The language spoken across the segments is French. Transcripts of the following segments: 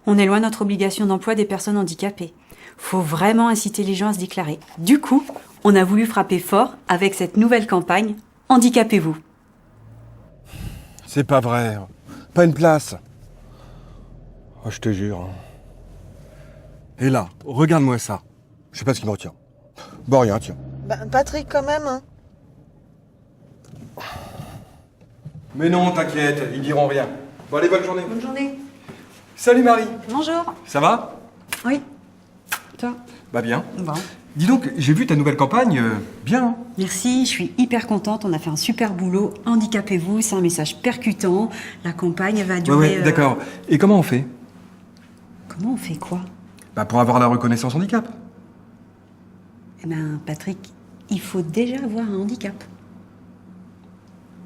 On éloigne notre obligation d'emploi des personnes handicapées. Faut vraiment inciter les gens à se déclarer. Du coup, on a voulu frapper fort avec cette nouvelle campagne « Handicapez-vous ». C'est pas vrai. Pas une place. Oh, je te jure. Hein. Et là, regarde-moi ça. Je sais pas ce qui me retient. Bon, rien, tiens. Bah, Patrick, quand même, hein. Mais non, t'inquiète, ils diront rien. Bon, allez, bonne journée. Bonne journée. Salut Marie. Bonjour. Ça va? Oui. Toi? Bah bien. Bon. Dis donc, j'ai vu ta nouvelle campagne. Bien. Hein. Merci, je suis hyper contente. On a fait un super boulot. Handicapez-vous, c'est un message percutant. La campagne va durer... Ouais, d'accord. Et comment on fait? Comment on fait quoi? Bah pour avoir la reconnaissance handicap. Eh ben, Patrick, il faut déjà avoir un handicap.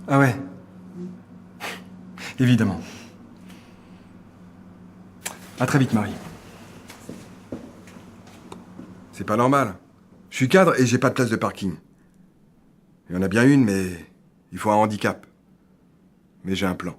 Ah ouais. Évidemment. À très vite, Marie. C'est pas normal. Je suis cadre et j'ai pas de place de parking. Il y en a bien une, mais il faut un handicap. Mais j'ai un plan.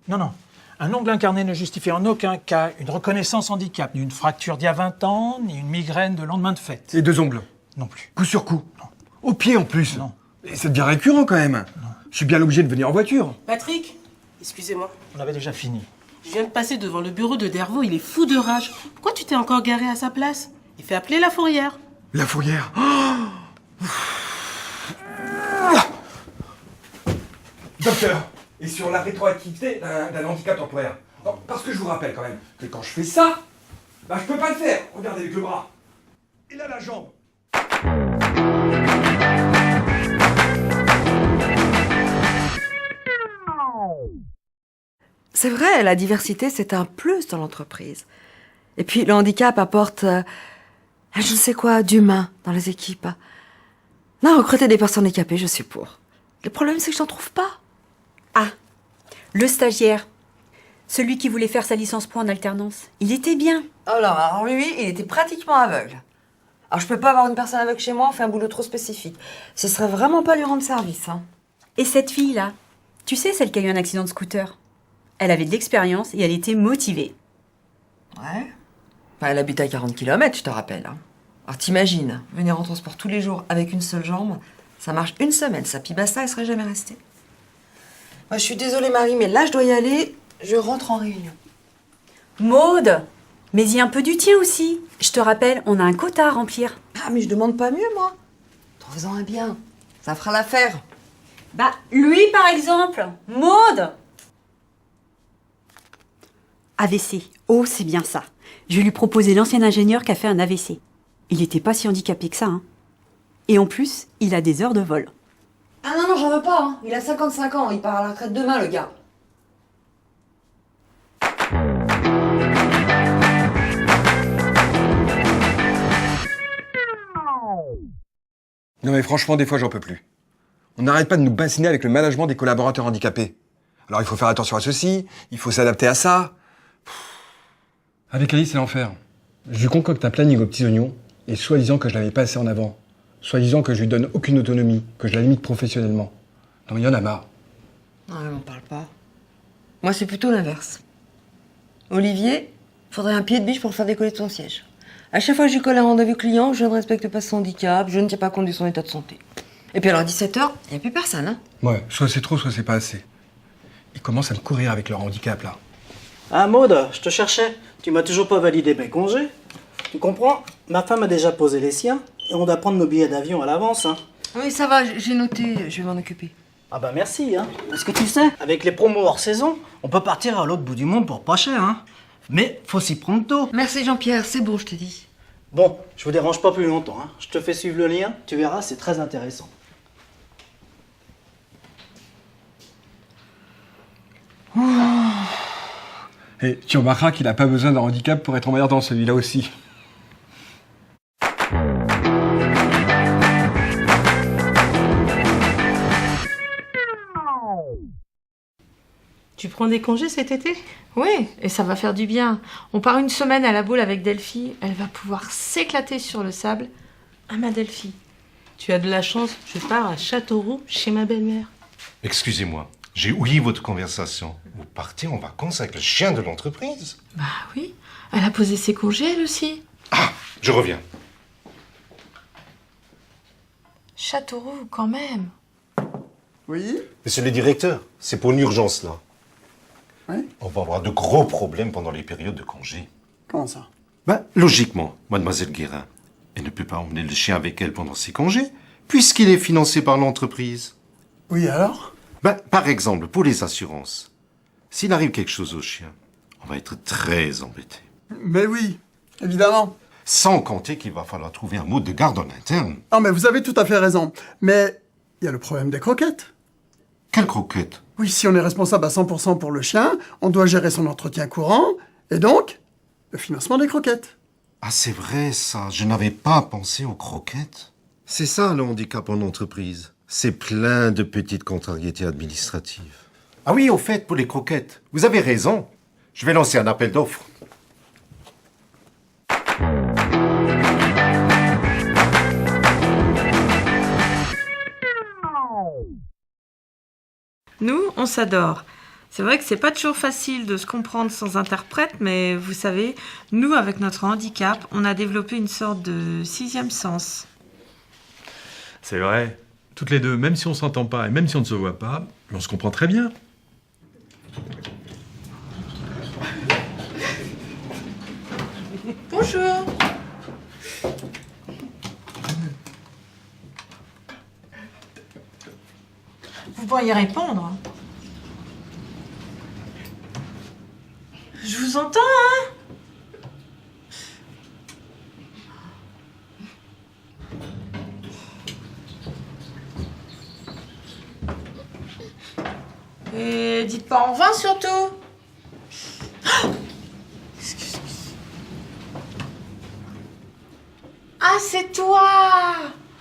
Non, non. Un ongle incarné ne justifie en aucun cas une reconnaissance handicap, ni une fracture d'il y a 20 ans, ni une migraine de lendemain de fête. Et 2 ongles. Non plus. Coup sur coup. Non. Au pied en plus. Non. Et ça devient récurrent quand même. Non. Je suis bien obligé de venir en voiture. Patrick, excusez-moi. On avait déjà fini. Je viens de passer devant le bureau de Dervaux, il est fou de rage. Pourquoi tu t'es encore garé à sa place? Il fait appeler la fourrière. La fourrière. Docteur, et sur la rétroactivité d'un handicap temporaire. Non, parce que je vous rappelle quand même que quand je fais ça, bah je peux pas le faire. Regardez avec le bras. Et là la jambe. C'est vrai, la diversité, c'est un plus dans l'entreprise. Et puis, le handicap apporte, je ne sais quoi, d'humain dans les équipes. Non, recruter des personnes handicapées, je suis pour. Le problème, c'est que je n'en trouve pas. Ah, le stagiaire. Celui qui voulait faire sa licence pro en alternance. Il était bien. Alors lui, il était pratiquement aveugle. Alors, je peux pas avoir une personne aveugle chez moi, on fait un boulot trop spécifique. Ce serait vraiment pas lui rendre service, hein. Et cette fille-là, tu sais, celle qui a eu un accident de scooter, elle avait de l'expérience et elle était motivée. Ouais. Enfin, elle habite à 40 km, je te rappelle. Hein. Alors t'imagines, venir en transport tous les jours avec une seule jambe, ça marche une semaine, ça, puis basta, elle serait jamais restée. Moi, je suis désolée, Marie, mais là, je dois y aller. Je rentre en réunion. Maude, mais il y a un peu du tien aussi. Je te rappelle, on a un quota à remplir. Ah, mais je demande pas mieux, moi. Trouve-en un bien. Ça fera l'affaire. Bah, lui par exemple. Maude. AVC. Oh, c'est bien ça. Je vais lui proposer l'ancien ingénieur qui a fait un AVC. Il était pas si handicapé que ça, hein. Et en plus, il a des heures de vol. Ah non, j'en veux pas. Hein. Il a 55 ans, il part à la retraite demain, le gars. Non mais franchement, des fois, j'en peux plus. On n'arrête pas de nous bassiner avec le management des collaborateurs handicapés. Alors il faut faire attention à ceci, il faut s'adapter à ça. Avec Alice, c'est l'enfer. Je lui concocte un planning aux petits oignons, et soi-disant que je l'avais pas assez en avant. Soi-disant que je lui donne aucune autonomie, que je la limite professionnellement. Non mais il y en a marre. Non, elle m'en parle pas. Moi, c'est plutôt l'inverse. Olivier, faudrait un pied de biche pour faire décoller de son siège. À chaque fois que je lui colle un rendez-vous client, je ne respecte pas son handicap, je ne tiens pas compte de son état de santé. Et puis alors, 17h, il n'y a plus personne, hein. Ouais, soit c'est trop, soit c'est pas assez. Ils commencent à me courir avec leur handicap, là. Ah, Maude, je te cherchais. Tu m'as toujours pas validé mes congés. Tu comprends? Ma femme a déjà posé les siens et on doit prendre nos billets d'avion à l'avance, hein. Oui, ça va, j'ai noté, je vais m'en occuper. Ah bah merci, hein. Parce que tu sais, avec les promos hors saison, on peut partir à l'autre bout du monde pour pas cher, hein. Mais faut s'y prendre tôt. Merci Jean-Pierre, c'est bon, je te dis. Bon, je vous dérange pas plus longtemps, hein. Je te fais suivre le lien, tu verras, c'est très intéressant. Et tu remarqueras qu'il n'a pas besoin d'un handicap pour être emmerdant, celui-là aussi. Tu prends des congés cet été? Oui, et ça va faire du bien. On part une semaine à la boule avec Delphi. Elle va pouvoir s'éclater sur le sable. Ah, ma Delphi. Tu as de la chance, je pars à Châteauroux chez ma belle-mère. Excusez-moi, J'ai ouï votre conversation. Vous partez en vacances avec le chien de l'entreprise? Bah oui, elle a posé ses congés, elle aussi. Ah, je reviens. Châteauroux, quand même. Oui? Monsieur le directeur, c'est pour une urgence, là. Oui? On va avoir de gros problèmes pendant les périodes de congé. Comment ça? Ben, logiquement, mademoiselle Guérin, elle ne peut pas emmener le chien avec elle pendant ses congés, puisqu'il est financé par l'entreprise. Oui, alors? Ben, par exemple, pour les assurances, s'il arrive quelque chose au chien, on va être très embêté. Mais oui, évidemment. Sans compter qu'il va falloir trouver un mode de garde en interne. Non, mais vous avez tout à fait raison. Mais il y a le problème des croquettes. Quelle croquette? Oui, si on est responsable à 100% pour le chien, on doit gérer son entretien courant, et donc, le financement des croquettes. Ah, c'est vrai, ça. Je n'avais pas pensé aux croquettes. C'est ça, le handicap en entreprise. C'est plein de petites contrariétés administratives. Ah oui, au fait, pour les croquettes. Vous avez raison. Je vais lancer un appel d'offres. Nous, on s'adore. C'est vrai que c'est pas toujours facile de se comprendre sans interprète, mais vous savez, nous, avec notre handicap, on a développé une sorte de sixième sens. C'est vrai. Toutes les deux, même si on s'entend pas et même si on ne se voit pas, on se comprend très bien. Bonjour. Vous pourriez répondre. Je vous entends, hein? Et dites pas en vain surtout. Excuse-moi. Ah, c'est toi!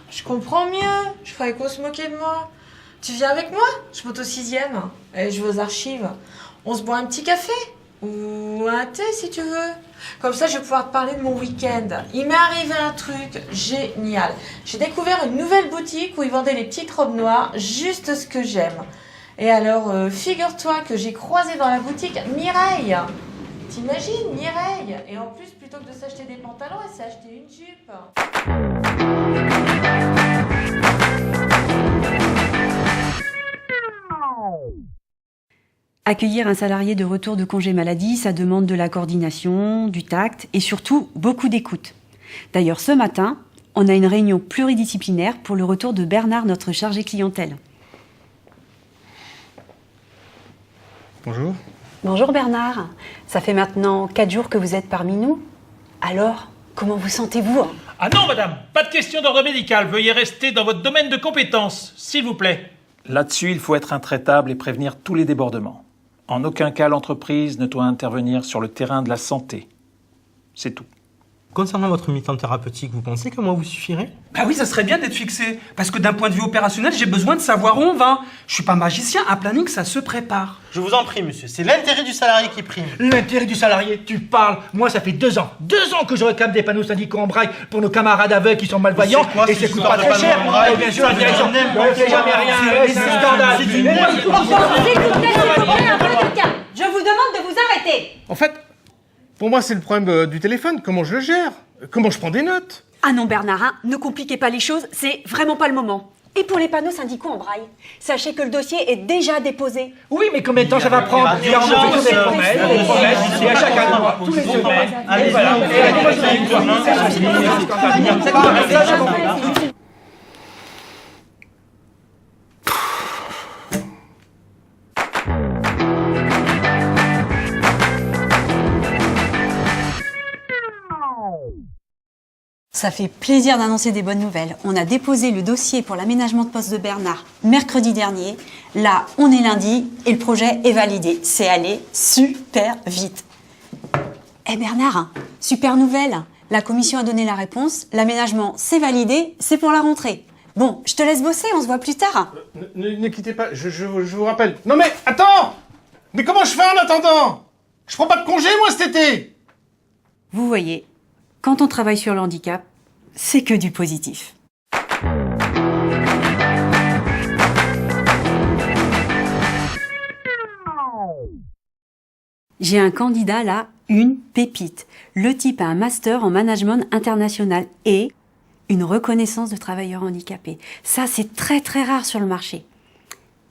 Je comprends mieux. Je croyais qu'on se moquait de moi. Tu viens avec moi? Je monte au 6e. Et je vais aux archives. On se boit un petit café? Ou un thé si tu veux. Comme ça, je vais pouvoir te parler de mon week-end. Il m'est arrivé un truc génial. J'ai découvert une nouvelle boutique où ils vendaient les petites robes noires, juste ce que j'aime. Et alors, figure-toi que j'ai croisé dans la boutique Mireille. T'imagines, Mireille? Et en plus, plutôt que de s'acheter des pantalons, elle s'est acheté une jupe. Accueillir un salarié de retour de congé maladie, ça demande de la coordination, du tact et surtout beaucoup d'écoute. D'ailleurs, ce matin, on a une réunion pluridisciplinaire pour le retour de Bernard, notre chargé clientèle. Bonjour. Bonjour Bernard, ça fait maintenant 4 jours que vous êtes parmi nous. Alors, comment vous sentez-vous? Ah non, madame, pas de question d'ordre médical. Veuillez rester dans votre domaine de compétence, s'il vous plaît. Là-dessus, il faut être intraitable et prévenir tous les débordements. En aucun cas, l'entreprise ne doit intervenir sur le terrain de la santé. C'est tout. Concernant votre mi-temps thérapeutique, vous pensez que moi vous suffirez? Bah oui, ça serait bien d'être fixé. Parce que d'un point de vue opérationnel, j'ai besoin de savoir où on va. Je suis pas magicien, un planning, ça se prépare. Je vous en prie, monsieur, c'est l'intérêt du salarié qui prime. L'intérêt du salarié, tu parles. Moi, ça fait 2 ans que je réclame des panneaux syndicaux en braille pour nos camarades aveugles qui sont malvoyants. Et ça coûte pas très cher. Et bien sûr, la direction ne fait jamais rien. C'est un scandale. S'il vous plaît, un peu de calme. Je vous demande de vous arrêter. En fait, pour moi, c'est le problème du téléphone. Comment je le gère? Comment je prends des notes? Ah non Bernard, hein, ne compliquez pas les choses, c'est vraiment pas le moment. Et pour les panneaux syndicaux en braille, sachez que le dossier est déjà déposé. Oui, mais combien de temps ça va prendre? Et à chacun, tous les semaines. Allez, voilà. Ça fait plaisir d'annoncer des bonnes nouvelles. On a déposé le dossier pour l'aménagement de poste de Bernard mercredi dernier. Là, on est lundi et le projet est validé. C'est allé super vite. Eh Bernard, super nouvelle. La commission a donné la réponse. L'aménagement, c'est validé. C'est pour la rentrée. Bon, je te laisse bosser. On se voit plus tard. Ne quittez pas, je vous rappelle. Non mais, attends! Mais comment je fais en attendant? Je prends pas de congé, moi, cet été! Vous voyez, quand on travaille sur le handicap, c'est que du positif. J'ai un candidat là, une pépite. Le type a un master en management international et une reconnaissance de travailleur handicapé. Ça, c'est très très rare sur le marché.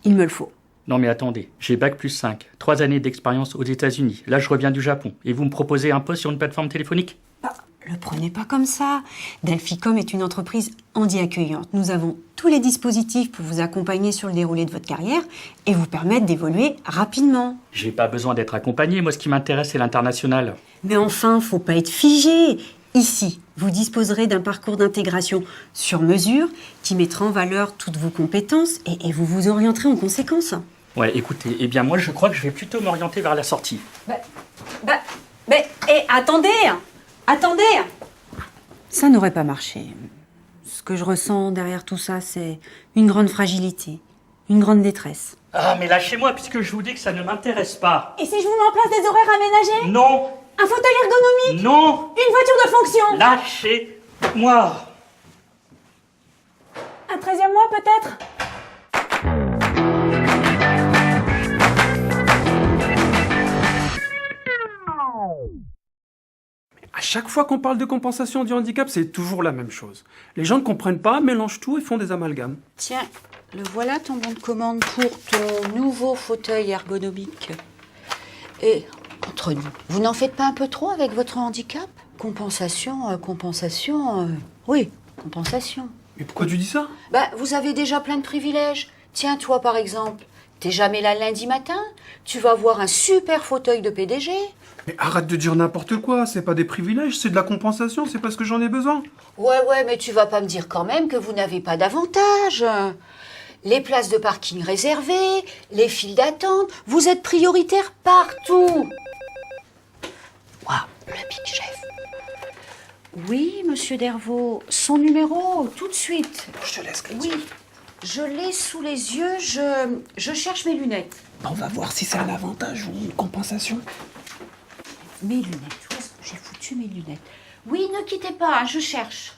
Il me le faut. Non mais attendez, j'ai Bac+5, 3 années d'expérience aux États-Unis. Là, je reviens du Japon. Et vous me proposez un poste sur une plateforme téléphonique? Le prenez pas comme ça. Delphicom est une entreprise handi-accueillante. Nous avons tous les dispositifs pour vous accompagner sur le déroulé de votre carrière et vous permettre d'évoluer rapidement. J'ai pas besoin d'être accompagné. Moi, ce qui m'intéresse, c'est l'international. Mais enfin, faut pas être figé. Ici, vous disposerez d'un parcours d'intégration sur mesure qui mettra en valeur toutes vos compétences et vous vous orienterez en conséquence. Ouais, écoutez, eh bien moi, je crois que je vais plutôt m'orienter vers la sortie. Attendez. Ça n'aurait pas marché. Ce que je ressens derrière tout ça, c'est une grande fragilité, une grande détresse. Ah, mais lâchez-moi, puisque je vous dis que ça ne m'intéresse pas. Et si je vous mets en place des horaires aménagés? Non. Un fauteuil ergonomique? Non. Une voiture de fonction? Lâchez-moi. Un 13e mois peut-être? À chaque fois qu'on parle de compensation du handicap, c'est toujours la même chose. Les gens ne comprennent pas, mélangent tout et font des amalgames. Tiens, le voilà ton bon de commande pour ton nouveau fauteuil ergonomique. Et, entre nous, vous n'en faites pas un peu trop avec votre handicap? Compensation. Oui, compensation. Mais pourquoi tu dis ça? Vous avez déjà plein de privilèges. Tiens, toi par exemple, t'es jamais là le lundi matin? Tu vas avoir un super fauteuil de PDG. Mais arrête de dire n'importe quoi, c'est pas des privilèges, c'est de la compensation, c'est parce que j'en ai besoin. Ouais, mais tu vas pas me dire quand même que vous n'avez pas d'avantages. Les places de parking réservées, les files d'attente, vous êtes prioritaire partout. Waouh, le big chef. Oui, monsieur Dervaux, son numéro, tout de suite. Je te laisse, Oui, je l'ai sous les yeux, je cherche mes lunettes. On va voir si c'est un avantage ou une compensation. Mes lunettes, où est-ce que j'ai foutu mes lunettes? Oui, ne quittez pas, je cherche.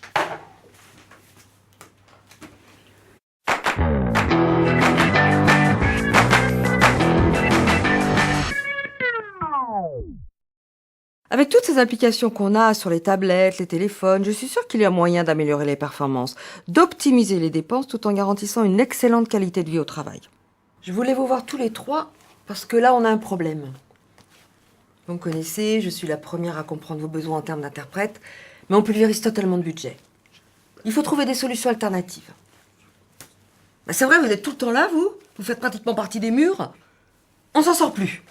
Avec toutes ces applications qu'on a sur les tablettes, les téléphones, je suis sûre qu'il y a moyen d'améliorer les performances, d'optimiser les dépenses tout en garantissant une excellente qualité de vie au travail. Je voulais vous voir tous les trois parce que là, on a un problème. Vous me connaissez, je suis la première à comprendre vos besoins en termes d'interprète, mais on pulvérise totalement de budget. Il faut trouver des solutions alternatives. C'est vrai, vous êtes tout le temps là, vous? Vous faites pratiquement partie des murs. On s'en sort plus.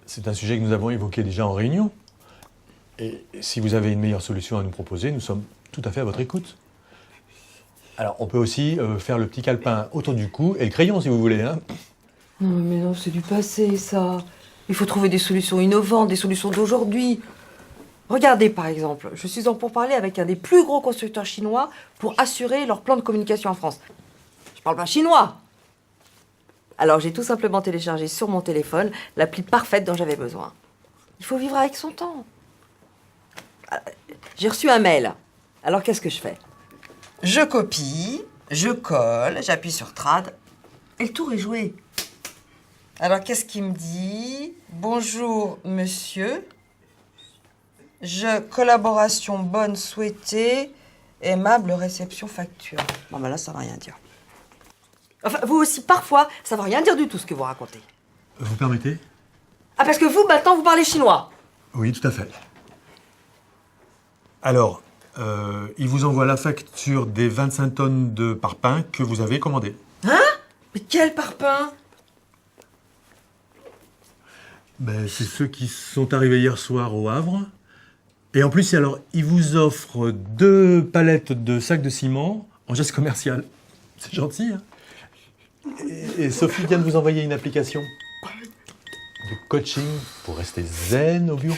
C'est un sujet que nous avons évoqué déjà en réunion. Et si vous avez une meilleure solution à nous proposer, nous sommes tout à fait à votre écoute. Alors, on peut aussi faire le petit calepin autour du cou et le crayon, si vous voulez. Hein. Non, mais non, c'est du passé, ça. Il faut trouver des solutions innovantes, des solutions d'aujourd'hui. Regardez, par exemple, je suis en pourparlers avec un des plus gros constructeurs chinois pour assurer leur plan de communication en France. Je parle pas chinois. Alors, j'ai tout simplement téléchargé sur mon téléphone l'appli parfaite dont j'avais besoin. Il faut vivre avec son temps. J'ai reçu un mail. Alors, qu'est-ce que je fais? Je copie, je colle, j'appuie sur Trad, et le tour est joué. Alors, qu'est-ce qu'il me dit? Bonjour, monsieur. Collaboration bonne souhaitée, aimable réception facture. Bon, ben là, ça va rien dire. Enfin, vous aussi, parfois, ça va rien dire du tout ce que vous racontez. Vous permettez? Ah, parce que vous, maintenant, vous parlez chinois. Oui, tout à fait. Alors, il vous envoie la facture des 25 tonnes de parpaing que vous avez commandé. Hein? Mais quel parpaing? C'est ceux qui sont arrivés hier soir au Havre. Et en plus, alors, il vous offre 2 palettes de sacs de ciment en geste commercial. C'est gentil, hein? Et Sophie vient de vous envoyer une application de coaching pour rester zen au bureau.